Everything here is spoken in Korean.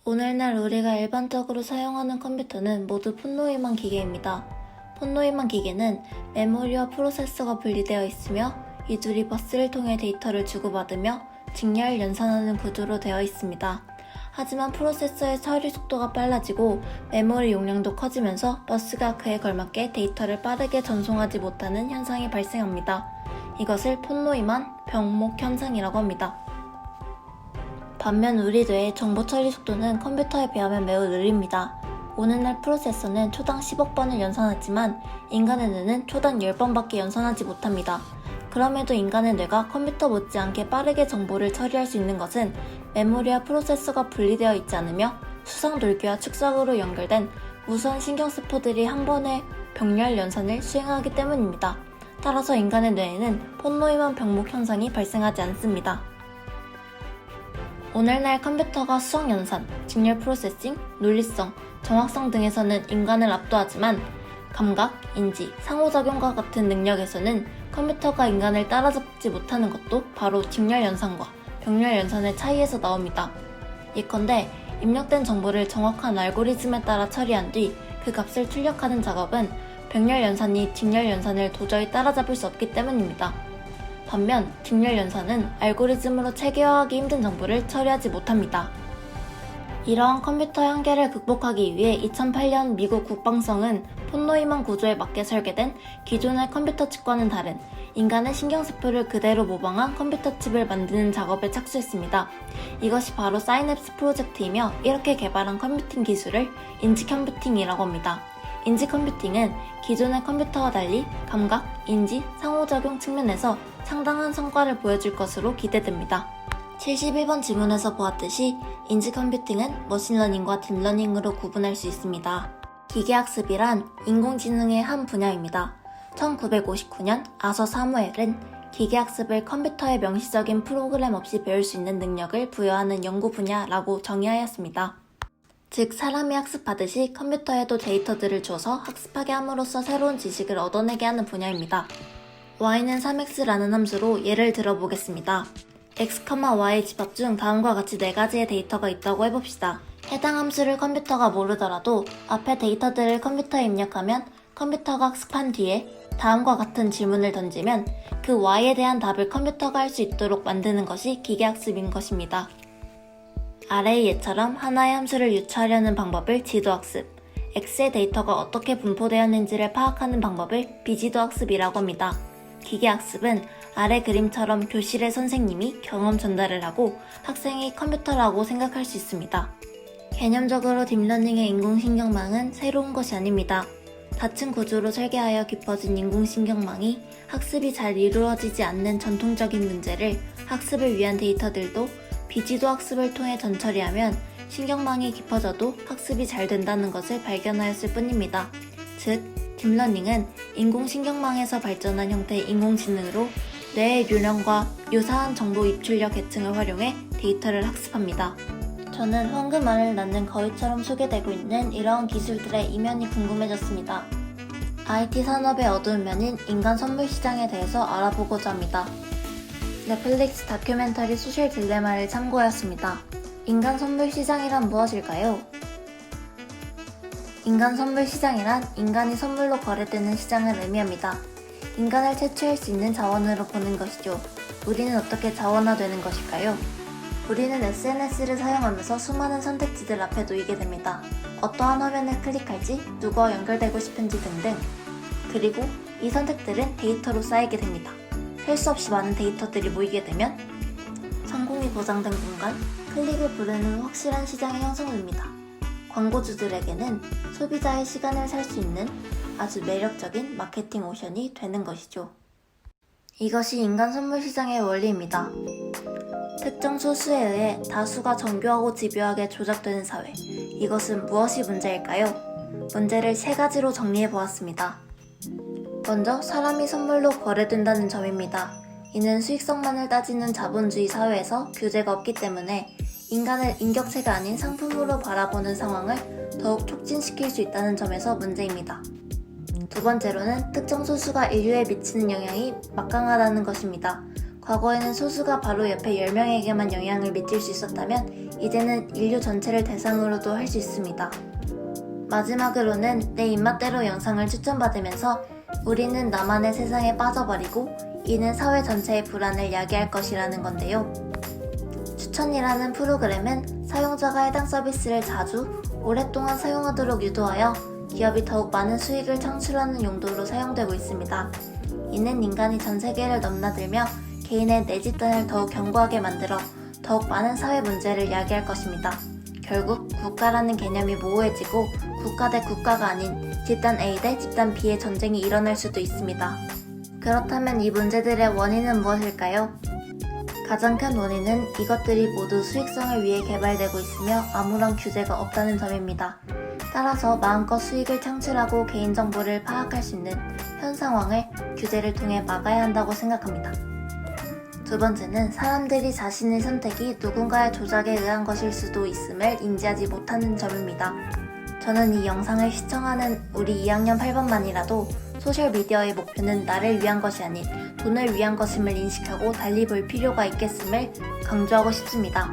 오늘날 우리가 일반적으로 사용하는 컴퓨터는 모두 폰노이만 기계입니다. 폰노이만 기계는 메모리와 프로세서가 분리되어 있으며 이 둘이 버스를 통해 데이터를 주고받으며 직렬 연산하는 구조로 되어 있습니다. 하지만 프로세서의 처리 속도가 빨라지고 메모리 용량도 커지면서 버스가 그에 걸맞게 데이터를 빠르게 전송하지 못하는 현상이 발생합니다. 이것을 폰노이만 병목 현상이라고 합니다. 반면 우리 뇌의 정보 처리 속도는 컴퓨터에 비하면 매우 느립니다. 오늘날 프로세서는 초당 10억 번을 연산하지만 인간의 뇌는 초당 10번밖에 연산하지 못합니다. 그럼에도 인간의 뇌가 컴퓨터 못지않게 빠르게 정보를 처리할 수 있는 것은 메모리와 프로세서가 분리되어 있지 않으며 수상돌기와 축삭으로 연결된 무선 신경세포들이 한 번에 병렬 연산을 수행하기 때문입니다. 따라서 인간의 뇌에는 폰노이만 병목 현상이 발생하지 않습니다. 오늘날 컴퓨터가 수학 연산, 직렬 프로세싱, 논리성, 정확성 등에서는 인간을 압도하지만 감각, 인지, 상호작용과 같은 능력에서는 컴퓨터가 인간을 따라잡지 못하는 것도 바로 직렬 연산과 병렬 연산의 차이에서 나옵니다. 예컨대 입력된 정보를 정확한 알고리즘에 따라 처리한 뒤 그 값을 출력하는 작업은 병렬 연산이 직렬 연산을 도저히 따라잡을 수 없기 때문입니다. 반면 직렬 연산은 알고리즘으로 체계화하기 힘든 정보를 처리하지 못합니다. 이러한 컴퓨터의 한계를 극복하기 위해 2008년 미국 국방성은 폰노이만 구조에 맞게 설계된 기존의 컴퓨터 칩과는 다른 인간의 신경세포를 그대로 모방한 컴퓨터 칩을 만드는 작업에 착수했습니다. 이것이 바로 사이냅스 프로젝트이며 이렇게 개발한 컴퓨팅 기술을 인지 컴퓨팅이라고 합니다. 인지 컴퓨팅은 기존의 컴퓨터와 달리 감각, 인지, 상호작용 측면에서 상당한 성과를 보여줄 것으로 기대됩니다. 71번 지문에서 보았듯이 인지 컴퓨팅은 머신러닝과 딥러닝으로 구분할 수 있습니다. 기계학습이란 인공지능의 한 분야입니다. 1959년 아서 사무엘은 기계학습을 컴퓨터의 명시적인 프로그램 없이 배울 수 있는 능력을 부여하는 연구 분야라고 정의하였습니다. 즉 사람이 학습하듯이 컴퓨터에도 데이터들을 줘서 학습하게 함으로써 새로운 지식을 얻어내게 하는 분야입니다. y는 3x라는 함수로 예를 들어보겠습니다. x, y 집합 중 다음과 같이 4가지의 데이터가 있다고 해봅시다. 해당 함수를 컴퓨터가 모르더라도 앞에 데이터들을 컴퓨터에 입력하면 컴퓨터가 학습한 뒤에 다음과 같은 질문을 던지면 그 y에 대한 답을 컴퓨터가 할 수 있도록 만드는 것이 기계학습인 것입니다. 아래의 예처럼 하나의 함수를 유추하려는 방법을 지도학습, x의 데이터가 어떻게 분포되었는지를 파악하는 방법을 비지도학습이라고 합니다. 기계학습은 아래 그림처럼 교실의 선생님이 경험 전달을 하고 학생이 컴퓨터라고 생각할 수 있습니다. 개념적으로 딥러닝의 인공신경망은 새로운 것이 아닙니다. 닫힌 구조로 설계하여 깊어진 인공신경망이 학습이 잘 이루어지지 않는 전통적인 문제를 학습을 위한 데이터들도 비지도 학습을 통해 전처리하면 신경망이 깊어져도 학습이 잘 된다는 것을 발견하였을 뿐입니다. 즉, 딥러닝은 인공신경망에서 발전한 형태의 인공지능으로 뇌의 요령과 유사한 정보 입출력 계층을 활용해 데이터를 학습합니다. 저는 황금알을 낳는 거위처럼 소개되고 있는 이러한 기술들의 이면이 궁금해졌습니다. IT 산업의 어두운 면인 인간 선물 시장에 대해서 알아보고자 합니다. 넷플릭스 다큐멘터리 소셜 딜레마를 참고하였습니다. 인간 선물 시장이란 무엇일까요? 인간 선물 시장이란 인간이 선물로 거래되는 시장을 의미합니다. 인간을 채취할 수 있는 자원으로 보는 것이죠. 우리는 어떻게 자원화되는 것일까요? 우리는 SNS를 사용하면서 수많은 선택지들 앞에 놓이게 됩니다. 어떠한 화면을 클릭할지, 누구와 연결되고 싶은지 등등. 그리고 이 선택들은 데이터로 쌓이게 됩니다. 셀 수 없이 많은 데이터들이 모이게 되면 성공이 보장된 공간, 클릭을 부르는 확실한 시장이 형성됩니다. 광고주들에게는 소비자의 시간을 살 수 있는 아주 매력적인 마케팅 오션이 되는 것이죠. 이것이 인간 선물 시장의 원리입니다. 특정 소수에 의해 다수가 정교하고 집요하게 조작되는 사회. 이것은 무엇이 문제일까요? 문제를 3가지로 정리해 보았습니다. 먼저 사람이 선물로 거래된다는 점입니다. 이는 수익성만을 따지는 자본주의 사회에서 규제가 없기 때문에 인간을 인격체가 아닌 상품으로 바라보는 상황을 더욱 촉진시킬 수 있다는 점에서 문제입니다. 두 번째로는 특정 소수가 인류에 미치는 영향이 막강하다는 것입니다. 과거에는 소수가 바로 옆에 10명에게만 영향을 미칠 수 있었다면 이제는 인류 전체를 대상으로도 할 수 있습니다. 마지막으로는 내 입맛대로 영상을 추천받으면서 우리는 나만의 세상에 빠져버리고 이는 사회 전체의 불안을 야기할 것이라는 건데요. 추천이라는 프로그램은 사용자가 해당 서비스를 자주 오랫동안 사용하도록 유도하여 기업이 더욱 많은 수익을 창출하는 용도로 사용되고 있습니다. 이는 인간이 전 세계를 넘나들며 개인의 내 집단을 더욱 견고하게 만들어 더욱 많은 사회 문제를 야기할 것입니다. 결국 국가라는 개념이 모호해지고 국가 대 국가가 아닌 집단 A 대 집단 B의 전쟁이 일어날 수도 있습니다. 그렇다면 이 문제들의 원인은 무엇일까요? 가장 큰 원인은 이것들이 모두 수익성을 위해 개발되고 있으며 아무런 규제가 없다는 점입니다. 따라서 마음껏 수익을 창출하고 개인정보를 파악할 수 있는 현 상황을 규제를 통해 막아야 한다고 생각합니다. 두 번째는 사람들이 자신의 선택이 누군가의 조작에 의한 것일 수도 있음을 인지하지 못하는 점입니다. 저는 이 영상을 시청하는 우리 2학년 8반만이라도 소셜미디어의 목표는 나를 위한 것이 아닌 돈을 위한 것임을 인식하고 달리 볼 필요가 있겠음을 강조하고 싶습니다.